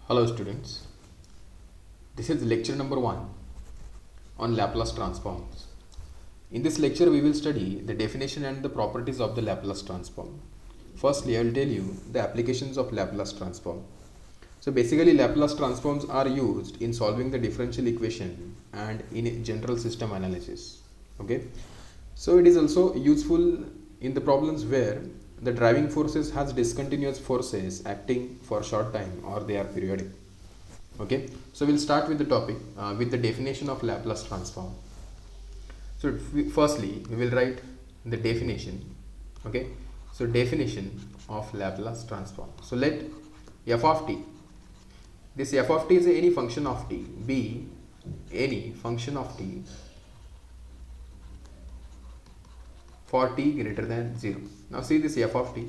Hello students, this is lecture number 1 on Laplace transforms. In this lecture we will study the definition and the properties of the Laplace transform. Firstly, I will tell you the applications of Laplace transform. So basically Laplace transforms are used in solving the differential equation and in general system analysis. Okay, so it is also useful in the problems where the driving forces has discontinuous forces acting for short time or they are periodic. Okay, so we'll start with the topic with the definition of Laplace transform. So firstly we will write the definition. Okay, so definition of Laplace transform. So let f of t, this f of t is any function of t, be any function of t for t greater than 0. Now see this f of t,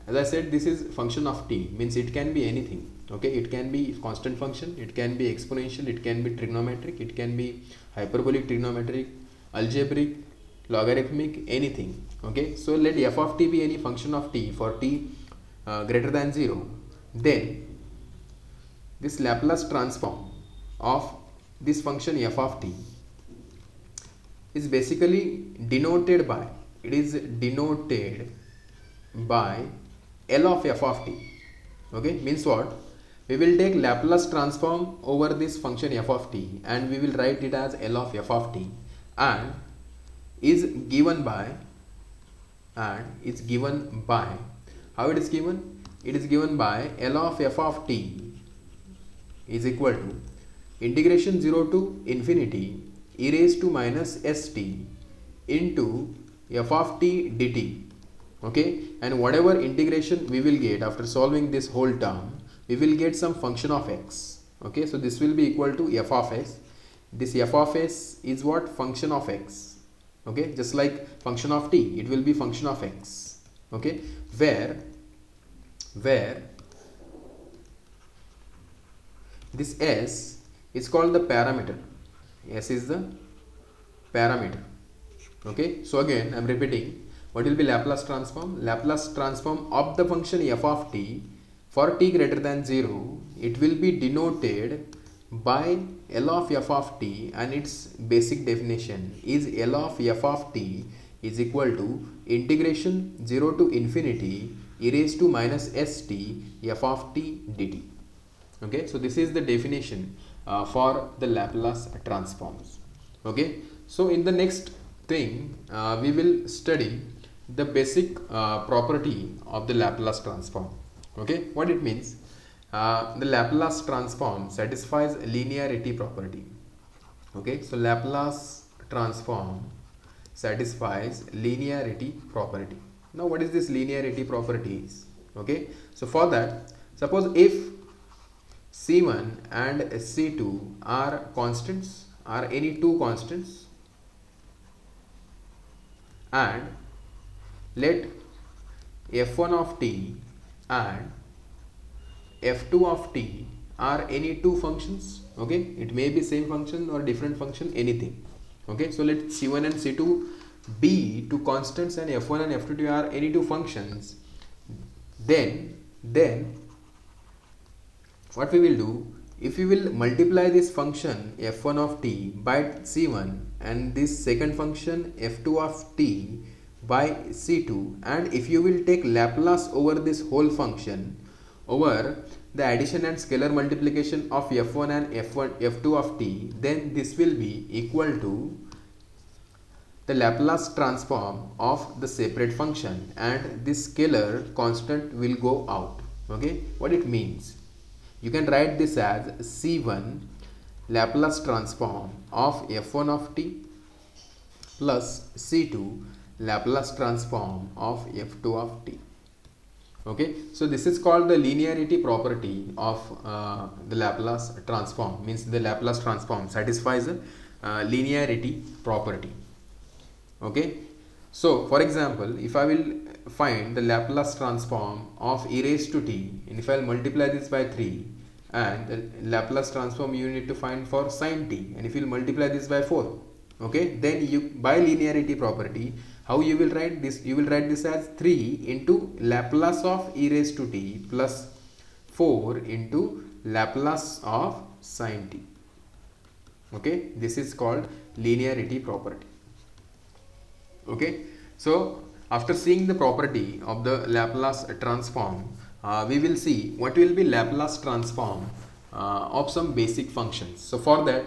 as I said, this is function of t, means it can be anything. Okay, it can be constant function, it can be exponential, it can be trigonometric, it can be hyperbolic, trigonometric, algebraic, logarithmic, anything. Okay, so let f of t be any function of t for t greater than 0. Then this Laplace transform of this function f of t is basically denoted by, L of f of t. Okay, means what? We will take Laplace transform over this function f of t and we will write it as L of f of t, and is given by, how it is given? It is given by L of f of t is equal to integration 0 to infinity e raised to minus st into f of t dt. Okay, and whatever integration we will get after solving this whole term, we will get some function of x. Okay, so this will be equal to f of s. This f of s is what? Function of x. Okay, just like function of t, it will be function of x. Okay, where this s is called the parameter. S is the parameter. Okay, so again I am repeating, what will be Laplace transform? Laplace transform of the function f of t for t greater than 0, it will be denoted by L of f of t, and its basic definition is L of f of t is equal to integration 0 to infinity e raised to minus st f of t dt. Okay, so this is the definition for the Laplace transforms. Okay, so in the next thing we will study the basic property of the Laplace transform. Okay, what it means? The Laplace transform satisfies linearity property. Okay, so Laplace transform satisfies linearity property. Now what is this linearity properties? Okay, so for that, suppose if C1 and C2 are constants, are any two constants, and let f1 of t and f2 of t are any two functions. Okay, it may be same function or different function, anything. Okay, so let C1 and C2 be two constants and f1 and f2 are any two functions. Then what we will do, if we will multiply this function f1 of t by c1 and this second function f2 of t by c2, and if you will take Laplace over this whole function over the addition and scalar multiplication of f1 and f2 of t, then this will be equal to the Laplace transform of the separate function, and this scalar constant will go out. Okay, what it means? You can write this as C1 Laplace transform of f1 of t plus C2 Laplace transform of f2 of t. Okay, so this is called the linearity property of the Laplace transform, means the Laplace transform satisfies the linearity property. Okay, so for example, if I will find the Laplace transform of e raised to t, and if I will multiply this by 3, and the Laplace transform you need to find for sin t, and if you will multiply this by 4, okay, then you, by linearity property, how you will write this? You will write this as 3 into Laplace of e raised to t plus 4 into Laplace of sin t. Okay, this is called linearity property. Okay, so after seeing the property of the Laplace transform, we will see what will be Laplace transform of some basic functions. So for that,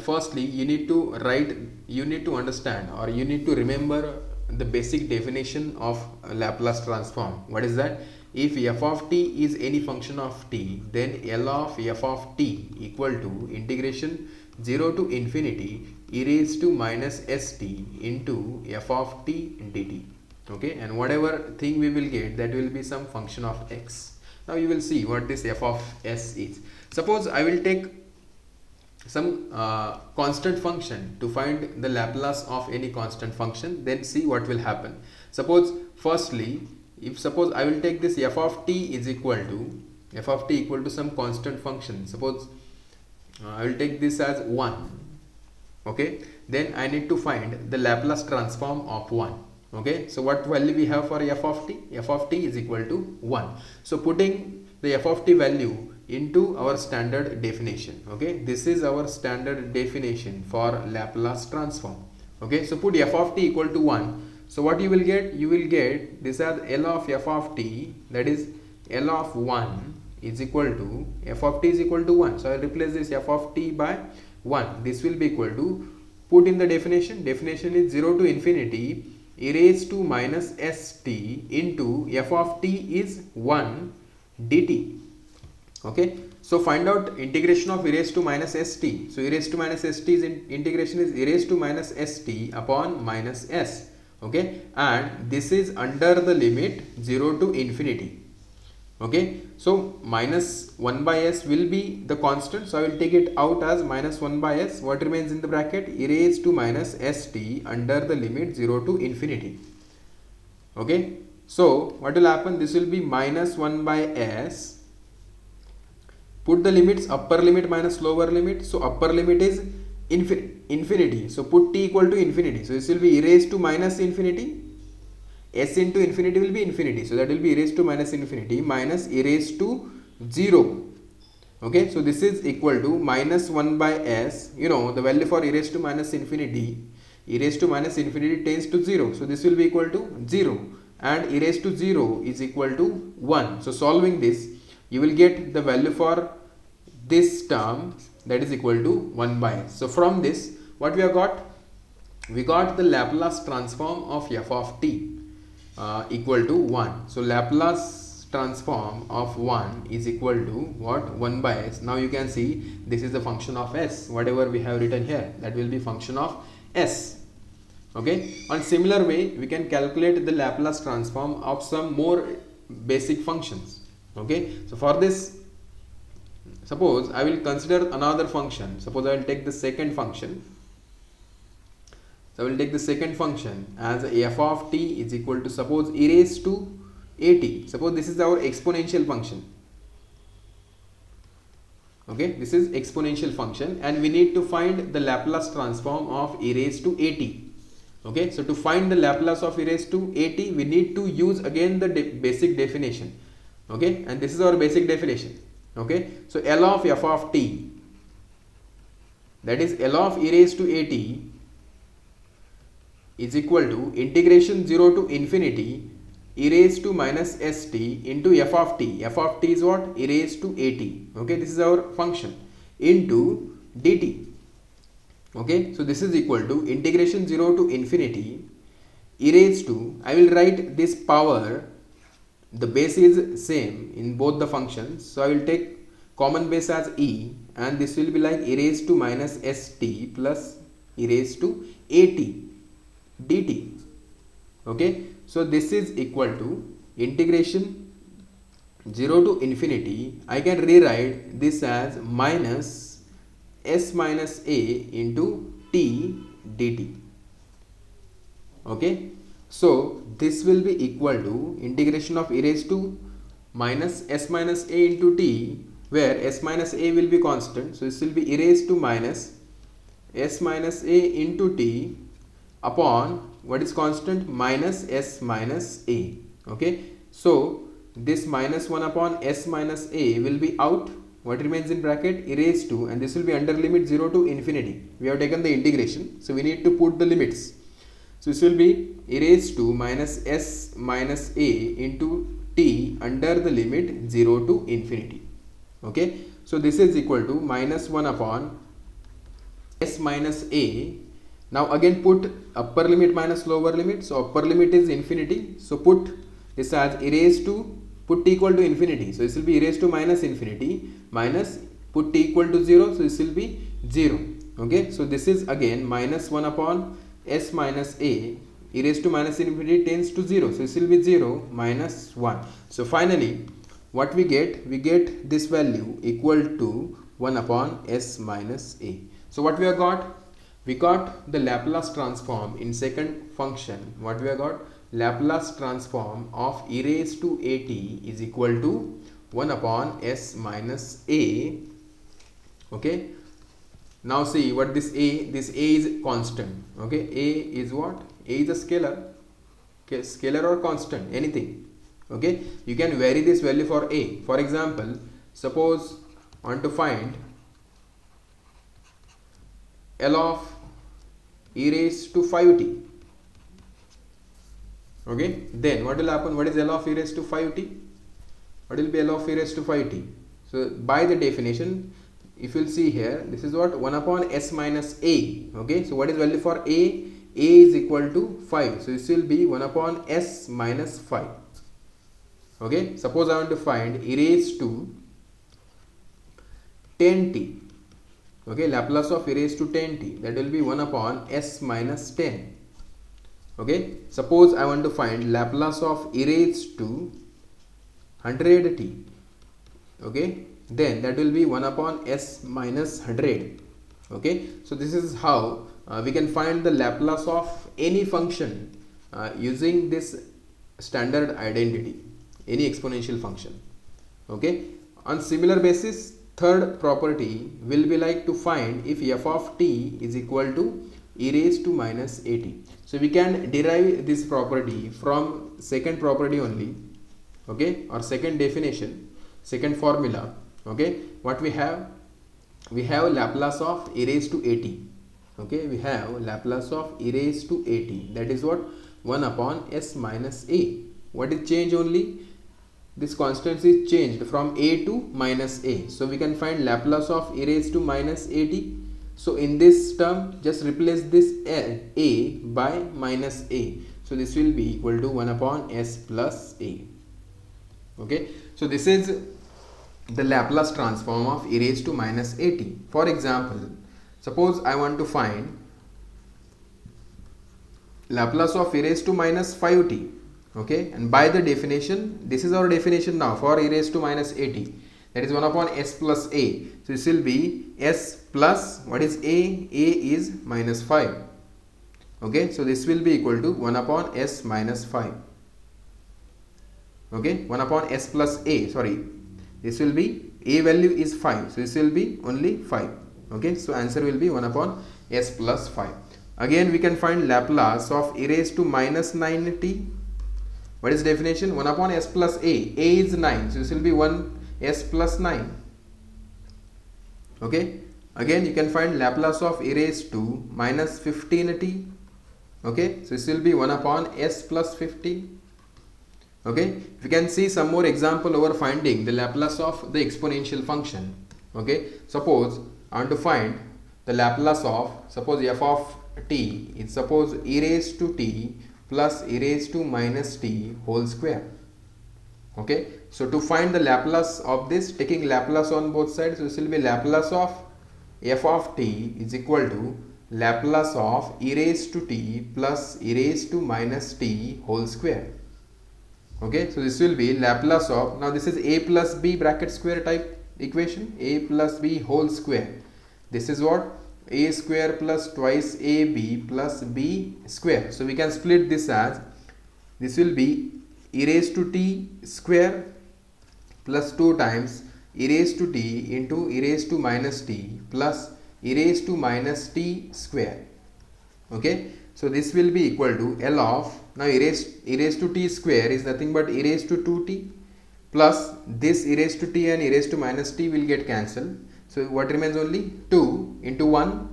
firstly you need to understand, or you need to remember the basic definition of Laplace transform. What is that? If f of t is any function of t, then L of f of t equal to integration 0 to infinity e raised to minus st into f of t dt. Okay, and whatever thing we will get, that will be some function of x. Now you will see what this f of s is. Suppose I will take some constant function to find the Laplace of any constant function, then see what will happen. Suppose firstly, suppose I will take this f of t is equal to some constant function. Suppose I will take this as 1. Okay, then I need to find the Laplace transform of 1. Okay, so what value we have for f of t? F of t is equal to 1. So putting the f of t value into our standard definition. Okay, this is our standard definition for Laplace transform. Okay, so put f of t equal to 1. So what you will get? You will get this as L of f of t, that is L of 1 is equal to f of t is equal to 1. So I will replace this f of t by 1. This will be equal to, put in the definition is 0 to infinity e raised to minus st into f of t is 1 dt. Okay, so find out integration of e raised to minus st. So e raised to minus st is integration is e raised to minus st upon minus s. Okay, and this is under the limit 0 to infinity. Okay, so minus 1 by s will be the constant, so I will take it out as minus 1 by s. What remains in the bracket? E raised to minus st under the limit 0 to infinity. Okay, so what will happen? This will be minus 1 by s. Put the limits, upper limit minus lower limit. So upper limit is infinity. So put t equal to infinity. So this will be e raised to minus infinity. S into infinity will be infinity. So that will be e raised to minus infinity minus e raised to 0. Okay, so this is equal to minus 1 by s. You know the value for e raised to minus infinity. E raised to minus infinity tends to 0. So this will be equal to 0. And e raised to 0 is equal to 1. So solving this, you will get the value for this term, that is equal to 1 by s. So from this, what we have got? We got the Laplace transform of f of t equal to 1. So Laplace transform of 1 is equal to what? 1 by s. Now you can see this is the function of s. Whatever we have written here, that will be function of s. Okay, on similar way we can calculate the Laplace transform of some more basic functions. Okay, so for this, suppose I will consider another function. Suppose I will take the second function. So I will take the second function as f of t is equal to, suppose e raised to at. Suppose this is our exponential function. Okay, this is exponential function and we need to find the Laplace transform of e raised to at. Okay, so to find the Laplace of e raised to at, we need to use again the basic definition. Okay, and this is our basic definition. Okay, so L of f of t, that is L of e raised to at, is equal to integration 0 to infinity e raised to minus st into f of t. F of t is what? E raised to at. Okay, this is our function, into dt. Okay, so this is equal to integration 0 to infinity e raised to, I will write this power, the base is same in both the functions, so I will take common base as e, and this will be like e raised to minus st plus e raised to at dt. Okay, so this is equal to integration 0 to infinity, I can rewrite this as minus s minus a into t dt. Okay, so this will be equal to integration of e raised to minus s minus a into t, where s minus a will be constant. So this will be e raised to minus s minus a into t upon what is constant? Minus s minus a. Okay, so this minus 1 upon s minus a will be out. what remains in bracket? E raised to, and this will be under limit 0 to infinity. We have taken the integration, so we need to put the limits. So this will be e raised to minus s minus a into t under the limit 0 to infinity. Okay, so this is equal to minus 1 upon s minus a. Now again put upper limit minus lower limit. So upper limit is infinity, so put this as e raised to, put t equal to infinity, so this will be e raised to minus infinity, minus put t equal to 0, so this will be 0. Okay, so this is again minus 1 upon s minus a, e raised to minus infinity tends to 0, so this will be 0 minus 1. So finally what we get this value equal to 1 upon s minus a. So what we have got? We got the Laplace transform in second function. What we have got? Laplace transform of e raised to at is equal to 1 upon s minus a. Okay, now see what this a is constant. Okay, a is what? A is a scalar. Okay, scalar or constant, anything. Okay, you can vary this value for a. For example, suppose I want to find L of e raised to 5t. Okay, then what will happen? What is L of e raised to 5t? What will be L of e raised to 5t? So by the definition, if you will see here, this is what? 1 upon s minus a. Okay, so what is value for a? A is equal to 5, so this will be 1 upon s minus 5. Okay, suppose I want to find e raised to 10t. Okay, Laplace of e raised to 10t, that will be 1 upon s minus 10. Okay, suppose I want to find Laplace of e raised to 100t. Okay, then that will be 1 upon s minus 100. Okay, so this is how we can find the Laplace of any function using this standard identity, any exponential function. Okay, on similar basis, third property will be like to find if f of t is equal to e raised to minus at. So we can derive this property from second property only. Okay, or second definition, second formula. Okay, what we have? We have Laplace of e raised to at. Okay, we have Laplace of e raised to at, that is what? 1 upon s minus a. What is change only? This constant is changed from a to minus a, so we can find Laplace of e raised to minus at. So in this term, just replace this a by minus a, so this will be equal to 1 upon s plus a. Okay, so this is the Laplace transform of e raised to minus at. For example, suppose I want to find Laplace of e raised to minus 5t. Okay, and by the definition, this is our definition now for e raised to minus at, that is 1 upon s plus a. So this will be s plus, what is a? A is minus 5. Okay, so this will be equal to 1 upon s minus 5. Okay, 1 upon s plus a, sorry, this will be, a value is 5, so this will be only 5. Okay, so answer will be 1 upon s plus 5. Again we can find Laplace of e raised to minus 9t. What is definition? 1 upon s plus a. A is 9, so this will be 1 s plus 9. Okay, again you can find Laplace of e raised to minus 15t. Okay, so this will be 1 upon s plus 15. Okay, we can see some more example over finding the Laplace of the exponential function. Okay, suppose I want to find the Laplace of, suppose f of t is suppose e raised to t plus e raised to minus t whole square. Okay, so to find the Laplace of this, taking Laplace on both sides, so this will be Laplace of f of t is equal to Laplace of e raised to t plus e raised to minus t whole square. Okay, so this will be Laplace of, now this is a plus b bracket square type equation, a plus b whole square. This is what? A square plus twice ab plus b square. So we can split this as, this will be e raised to t square plus 2 times e raised to t into e raised to minus t plus e raised to minus t square. Okay, so this will be equal to L of, now e raised to t square is nothing but e raised to 2t plus this e raised to t and e raised to minus t will get cancelled. So what remains? Only 2 into 1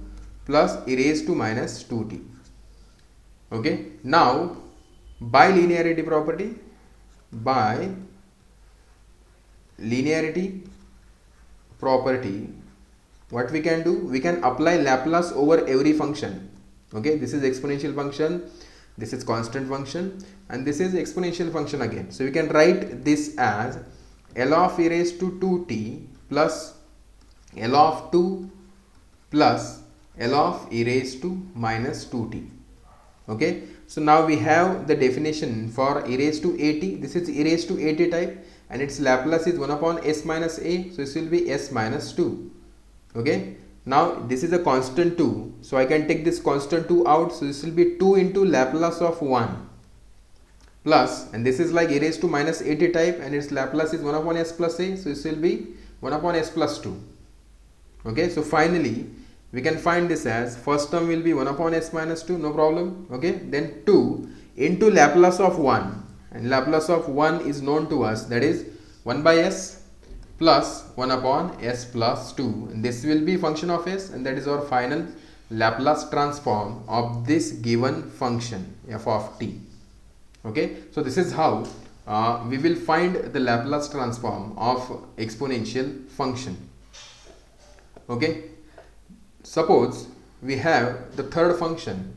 plus e raised to minus 2t. Okay, now by linearity property, what we can do, we can apply Laplace over every function. Okay, this is exponential function, this is constant function, and this is exponential function again. So we can write this as L of e raised to 2t plus L of 2 plus L of e raised to minus 2t. Okay, so now we have the definition for e raised to at. This is e raised to at type and its Laplace is 1 upon s minus a, so this will be s minus 2. Okay, now this is a constant 2, so I can take this constant 2 out, so this will be 2 into Laplace of 1 plus, and this is like e raised to minus at type and its Laplace is 1 upon s plus a, so this will be 1 upon s plus 2. Okay, so finally we can find this as first term will be 1 upon s minus 2, no problem. Okay, then 2 into Laplace of 1, and Laplace of 1 is known to us, that is 1 by s plus 1 upon s plus 2, and this will be function of s, and that is our final Laplace transform of this given function f of t. Okay, so this is how we will find the Laplace transform of exponential function. Okay, suppose we have the third function.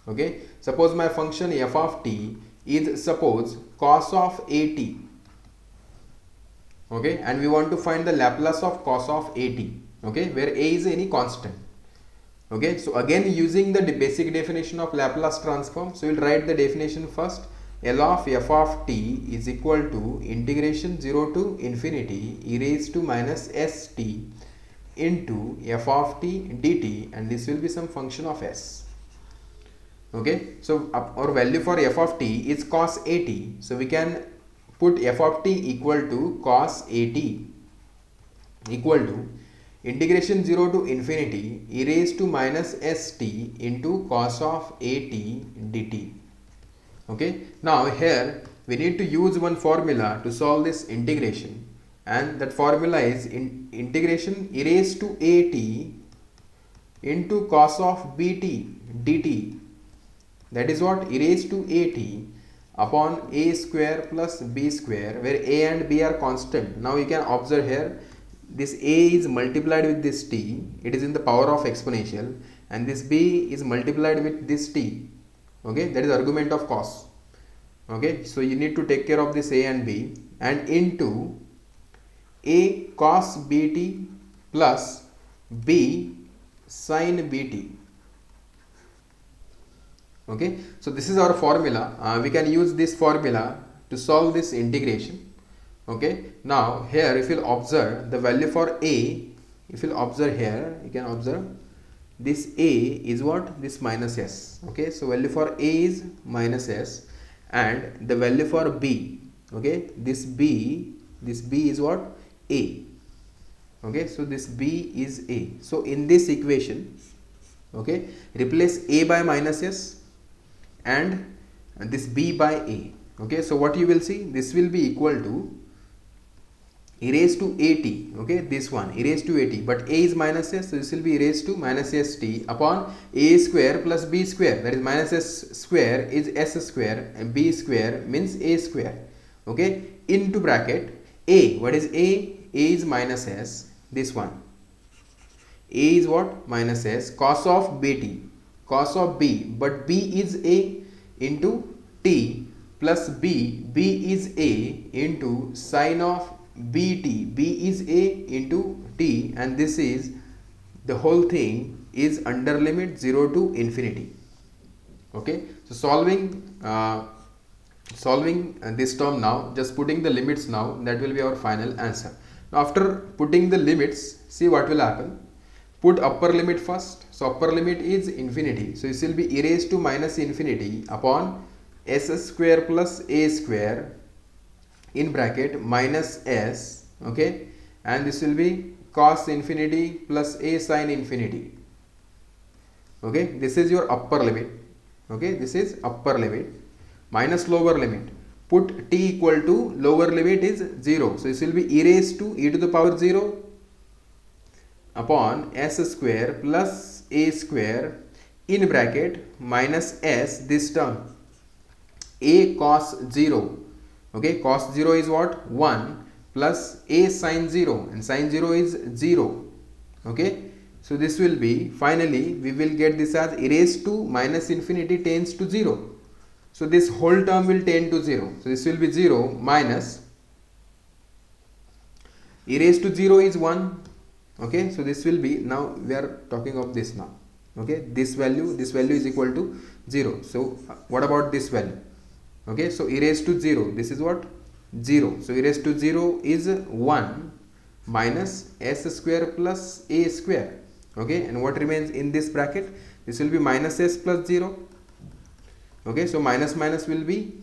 Okay, suppose my function f of t is suppose cos of at. Okay, and we want to find the Laplace of cos of at. Okay, where a is any constant. Okay, so again using the basic definition of Laplace transform, so we'll write the definition first. L of f of t is equal to integration 0 to infinity e raised to minus st into f of t dt, and this will be some function of s. Okay, so our value for f of t is cos at, so we can put f of t equal to cos at equal to integration 0 to infinity e raised to minus st into cos of at dt. Okay, now here we need to use one formula to solve this integration, and that formula is integration e raised to at into cos of bt dt. That is what? E raised to at upon a square plus b square, where a and b are constant. Now you can observe here, this a is multiplied with this t, it is in the power of exponential, and this b is multiplied with this t. Okay, that is argument of cos. Okay, so you need to take care of this a and b, and into a cos bt plus b sin bt. Okay, so this is our formula. We can use this formula to solve this integration. Okay, now here if you observe the value for a, if you observe here, you can observe this a is what? This minus s. Okay, so value for a is minus s, and the value for b, okay, this b is what? A. Okay, so this b is a. So in this equation, okay, replace a by minus s and this b by a. Okay, so what you will see, this will be equal to e raised to at. Okay, this one e raised to at, but a is minus s, so this will be e raised to minus st upon a square plus b square, that is minus s square is s square and b square means a square. Okay, into bracket a, what is a? A is minus s, this one a is what? Minus s cos of bt, cos of b, but b is a into t plus b is a into sin of bt, b is a into t, and this is the whole thing is under limit 0 to infinity. Okay, so solving this term now, just putting the limits now, that will be our final answer. Now after putting the limits, see what will happen. Put upper limit first, so upper limit is infinity, so this will be e raised to minus infinity upon s square plus a square in bracket minus s. Okay, and this will be cos infinity plus a sin infinity. Okay, this is your upper limit. Okay, this is upper limit minus lower limit. put t equal to lower limit is 0. So this will be e raised to e to the power 0 upon s square plus a square in bracket minus s, this term a cos 0. Okay, cos 0 is what? 1 plus a sin 0, and sin 0 is 0. Okay, so this will be, finally we will get this as e raised to minus infinity tends to 0. So this whole term will tend to 0. So this will be 0 minus e raised to 0 is 1. Okay, so this will be, now we are talking of this now. Okay, this value is equal to 0. So what about this value? Okay, so e raised to 0, this is what? 0. So e raised to 0 is 1 minus s square plus a square. Okay, and what remains in this bracket? This will be minus s plus 0. Okay, so minus minus will be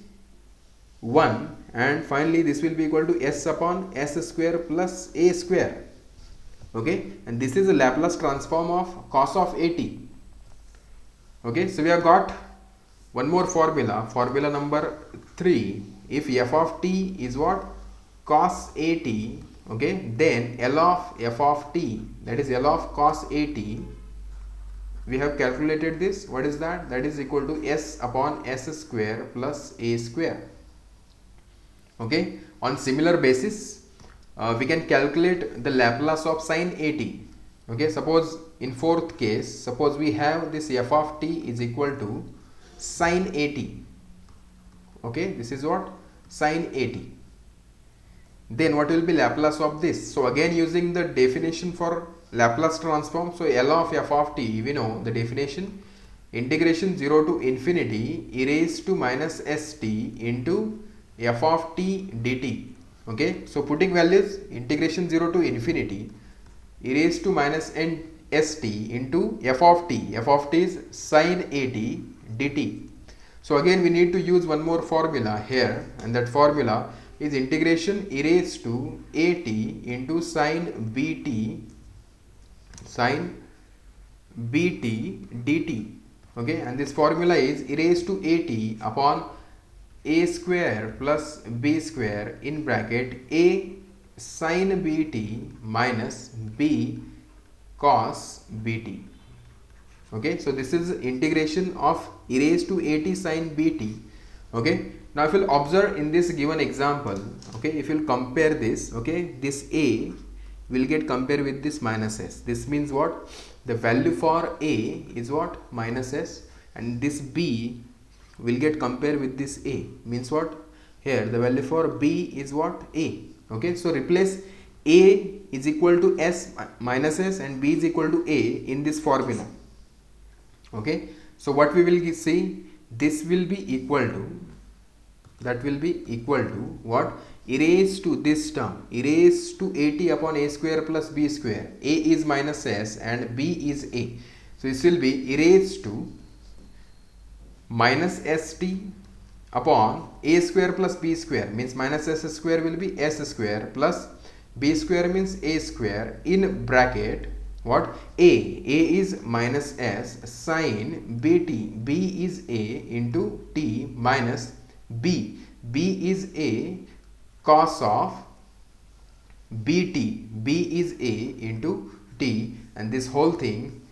1, and finally this will be equal to s upon s square plus a square. Okay, and this is a Laplace transform of cos of at. Okay, so we have got one more formula, formula number 3. If f of t is what? Cos at, okay, then L of f of t, that is L of cos at, we have calculated this. What is that? That is equal to s upon s square plus a square. Okay, on similar basis we can calculate the Laplace of sin at. Okay, suppose in fourth case, suppose we have this f of t is equal to sin at. Okay, this is what? Sin at. Then what will be Laplace of this? So again, using the definition for Laplace transform, so L of f of t, we know the definition, integration 0 to infinity e raised to minus st into f of t dt. Okay, so putting values, integration 0 to infinity e raised to minus st into f of t. F of t is sin at dt. So again we need to use one more formula here, and that formula is integration e raised to at into sin bt dt. Okay, and this formula is e raised to at upon a square plus b square in bracket a sin bt minus b cos bt. Okay, so this is integration of e raised to at sin bt. Okay, now if you'll observe in this given example, okay, if you'll compare this, okay, this a will get compared with this minus s. This means what? The value for a is what? Minus s, and this b will get compared with this a, means what? Here the value for b is what? A. Okay, so replace a is equal to s minus s and b is equal to a in this formula. Okay, so what we will see, this will be equal to, that will be equal to what? E raised to this term, e raised to at upon a square plus b square. A is minus s and b is a. So this will be e raised to minus st upon a square plus b square, means minus s square will be s square plus b square means a square in bracket what? A is minus s sin bt, b is a into t minus b is a cos of bt, b is a into t, and this whole thing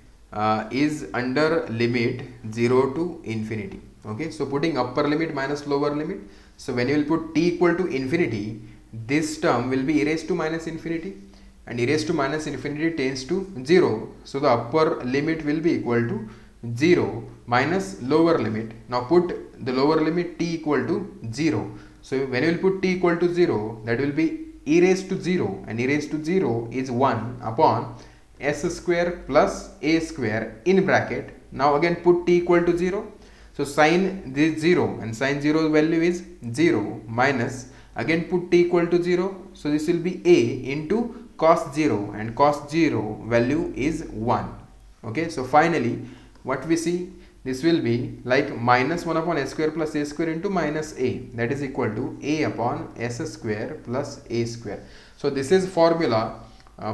is under limit 0 to infinity. Okay, so putting upper limit minus lower limit, so when you will put t equal to infinity, this term will be e raised to minus infinity, and e raised to minus infinity tends to 0, so the upper limit will be equal to 0 minus lower limit. Now put the lower limit t equal to 0. So when you will put t equal to 0, that will be e raised to 0, and e raised to 0 is 1 upon s square plus a square in bracket. Now again put t equal to 0. So sin this 0 and sin 0 value is 0 minus, again put t equal to 0. So this will be a into cos 0, and cos 0 value is 1. Okay, so finally what we see, this will be like minus 1 upon s square plus a square into minus a, that is equal to a upon s square plus a square. So this is formula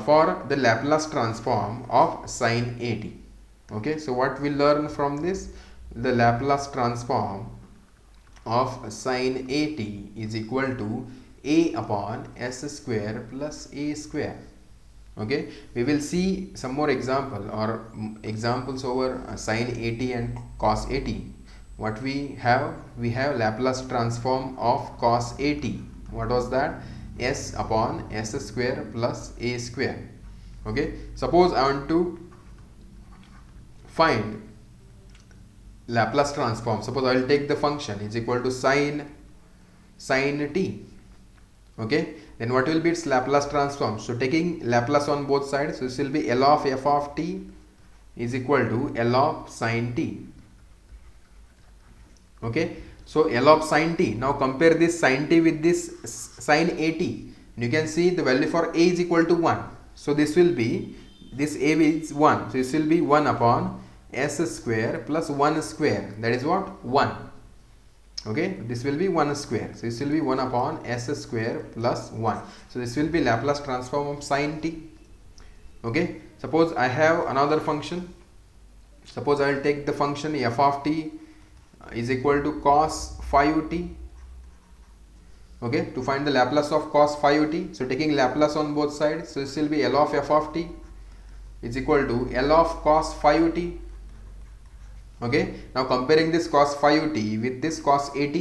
for the Laplace transform of sin at. Okay, so what we learn from this, the Laplace transform of sine at is equal to a upon s square plus a square. Okay, we will see some more examples over sine at and cos at. What we have Laplace transform of cos at. What was that? S upon s square plus a square. Okay, suppose I want to find Laplace transform. Suppose I will take the function is equal to sine t. Okay, then what will be its Laplace transform? So taking Laplace on both sides, so this will be L of f of t is equal to L of sine t. Okay, so L of sine t. Now compare this sine t with this sine at. You can see the value for a is equal to 1. So this will be, this a is 1. So this will be 1 upon s square plus 1 square. That is what? 1. Okay, this will be 1 square. So this will be 1 upon s square plus 1. So this will be Laplace transform of sine t. Okay, suppose I have another function. Suppose I will take the function f of t is equal to cos phi t. Okay, to find the Laplace of cos phi t. So taking Laplace on both sides, so this will be L of f of t is equal to L of cos phi t. Okay, now comparing this cos phi t with this cos at,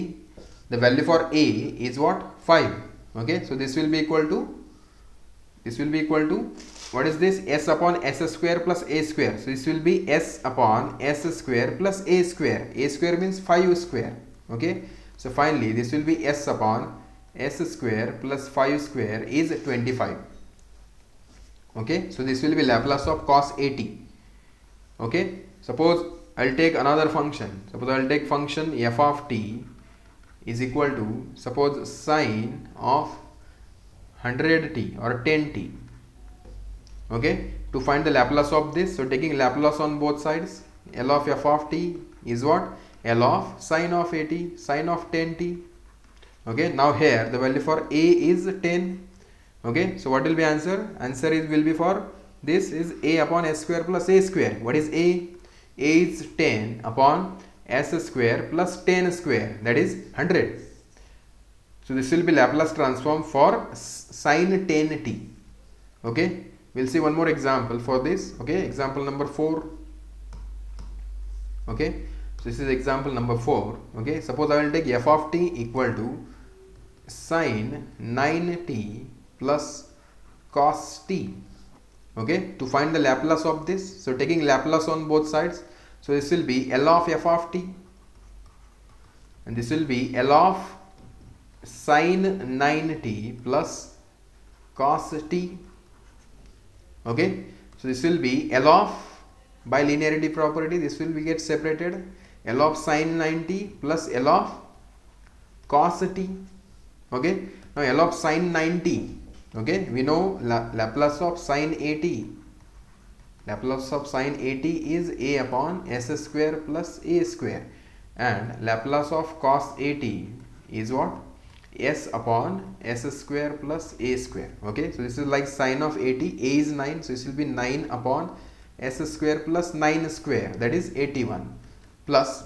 the value for a is what? 5. Okay, so this will be equal to what is this? S upon s square plus a square. So this will be s upon s square plus a square. A square means 5 square. Okay, so finally this will be s upon s square plus 5 square is 25. Okay, so this will be Laplace of cos at. Okay, suppose I will take another function. Suppose I will take function f of t is equal to, suppose, sine of 100t or 10t. Okay, to find the Laplace of this, so taking Laplace on both sides, L of f of t is what? L of sine of at, sine of 10t. Okay, now here the value for a is 10. Okay, so what will be answer? Answer will be for this is a upon s square plus a square. What is a? A is 10 upon s square plus 10 square, that is 100. So this will be Laplace transform for sine 10t. Okay, we'll see one more example for this. Okay, example number 4. Okay, so this is example number 4. Okay, suppose I will take f of t equal to sine 9t plus cos t. Okay, to find the Laplace of this, so taking Laplace on both sides, so this will be L of f of t and this will be L of sine 9t plus cos t. Okay, so this will be L of, by linearity property, this will be get separated, L of sine 9t plus L of cos t. Okay, now L of sine 9t. Okay, we know Laplace of sine at. Laplace of sine at is a upon s square plus a square, and Laplace of cos at is what? S upon s square plus a square. Okay, so this is like sine of 80. A is 9, so this will be 9 upon s square plus 9 square, that is 81, plus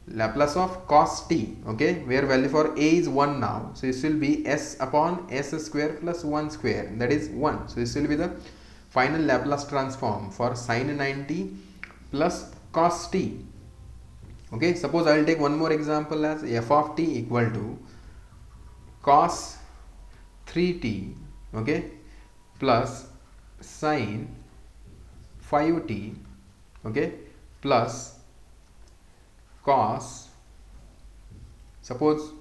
Laplace of cos t. Okay, where value for a is 1 now, so this will be s upon s square plus 1 square, that is 1. So this will be the final Laplace transform for sine 90 plus cos t. Okay, suppose I will take one more example as f of t equal to cos 3t. Okay, plus sine 5t. Okay, plus cos, suppose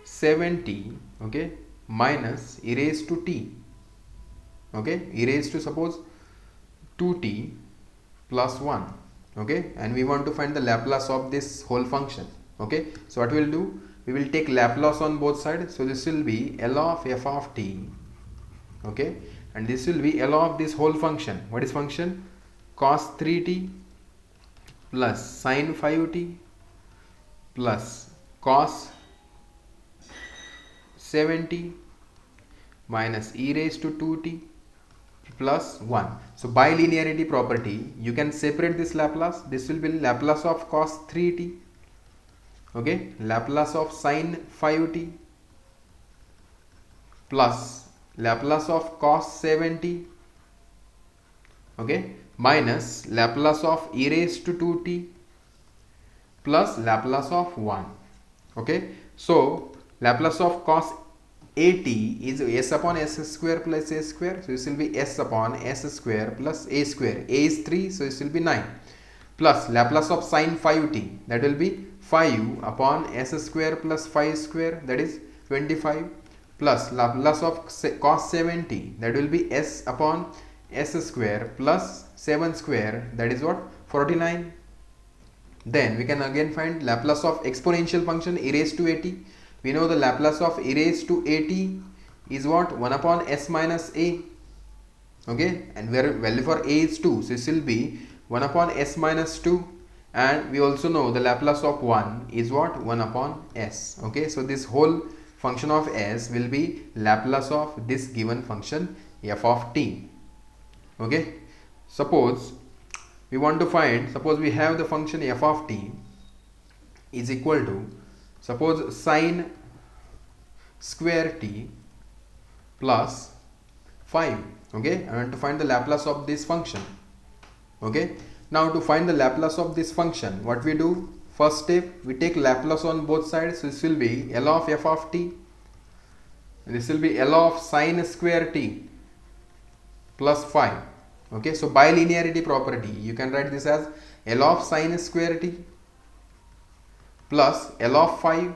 7t. Okay, minus e raised to t. Okay, e raised to, suppose, 2t plus 1. Okay, and we want to find the Laplace of this whole function. Okay, so what we will do, we will take Laplace on both sides, so this will be L of f of t. Okay, and this will be L of this whole function. What is function? Cos 3t plus sine 5t plus cos 7t minus e raised to 2t plus 1. So by linearity property, you can separate this Laplace. This will be Laplace of cos 3t. okay, Laplace of sine 5t plus Laplace of cos 7t, okay, minus Laplace of e raised to 2t plus Laplace of 1. Okay, so Laplace of cos at is s upon s square plus a square, so this will be s upon s square plus a square. A is 3, so this will be 9, plus Laplace of sine 5t, that will be 5 upon s square plus 5 square, that is 25, plus Laplace of cos 7t, that will be s upon s square plus 7 square, that is what, 49. Then we can again find Laplace of exponential function e raised to at. We know the Laplace of e raised to at is what, 1 upon s minus a, okay, and where value for a is 2, so this will be 1 upon s minus 2, and we also know the Laplace of 1 is what, 1 upon s, okay. So this whole function of s will be Laplace of this given function f of t, okay. Suppose we want to find, suppose we have the function f of t is equal to, suppose sine square t plus 5, okay. I want to find the Laplace of this function, okay. Now to find the Laplace of this function, what we do, first step, we take Laplace on both sides, so this will be L of f of t, and this will be L of sine square t plus 5, okay. So by linearity property you can write this as L of sine square t plus L of 5,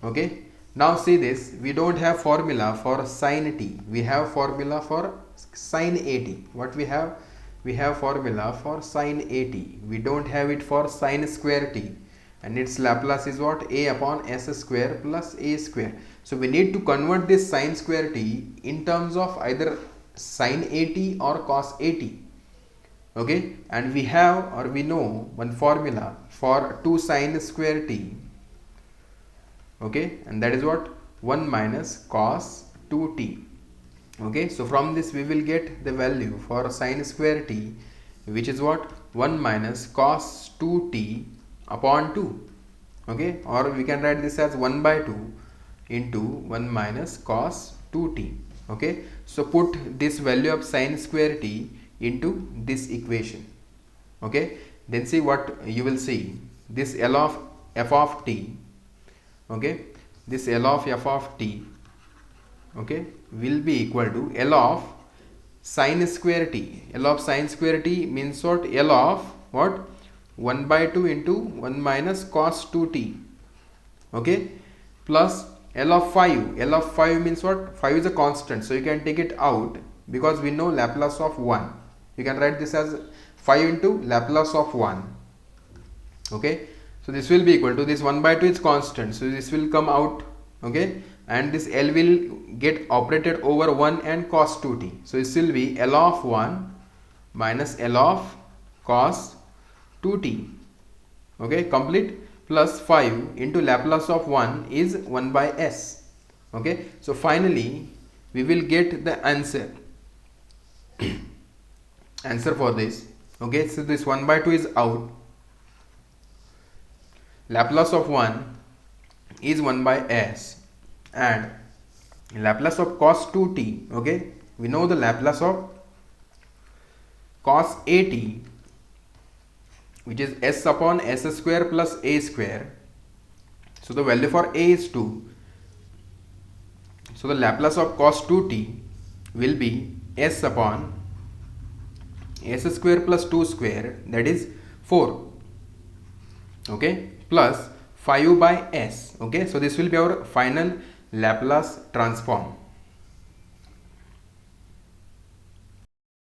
okay. Now see this, we don't have formula for sine t, we have formula for sine at. What we have? We have formula for sine at, we don't have it for sine square t, and its Laplace is what, a upon s square plus a square. So we need to convert this sine square t in terms of either sine at or cos at, okay. And we have, or we know one formula for 2 sine square t, okay, and that is what, 1 minus cos 2t, okay. So from this we will get the value for sine square t, which is what, 1 minus cos 2t upon 2, okay, or we can write this as 1 by 2 into 1 minus cos 2t, okay. So put this value of sine square t into this equation, okay. Then see what you will see, this L of f of t, okay, this L of f of t, okay, will be equal to L of sine square t. L of sine square t means what, L of what, 1 by 2 into 1 minus cos 2t, okay, plus L of 5. L of 5 means what, 5 is a constant, so you can take it out because we know Laplace of 1. You can write this as 5 into Laplace of 1, okay. So this will be equal to, this 1 by 2 is constant, so this will come out, okay, and this L will get operated over 1 and cos 2t. So this will be L of 1 minus L of cos 2t, okay, complete, plus 5 into Laplace of 1 is 1 by s, okay. So finally we will get the answer answer for this, okay. So this 1 by 2 is out, Laplace of 1 is 1 by s, and Laplace of cos 2t, okay, we know the Laplace of cos at, which is s upon s square plus a square. So the value for a is 2, so the Laplace of cos 2t will be s upon s square plus 2 square, that is 4, okay, plus 5 by s, okay. So this will be our final Laplace transform.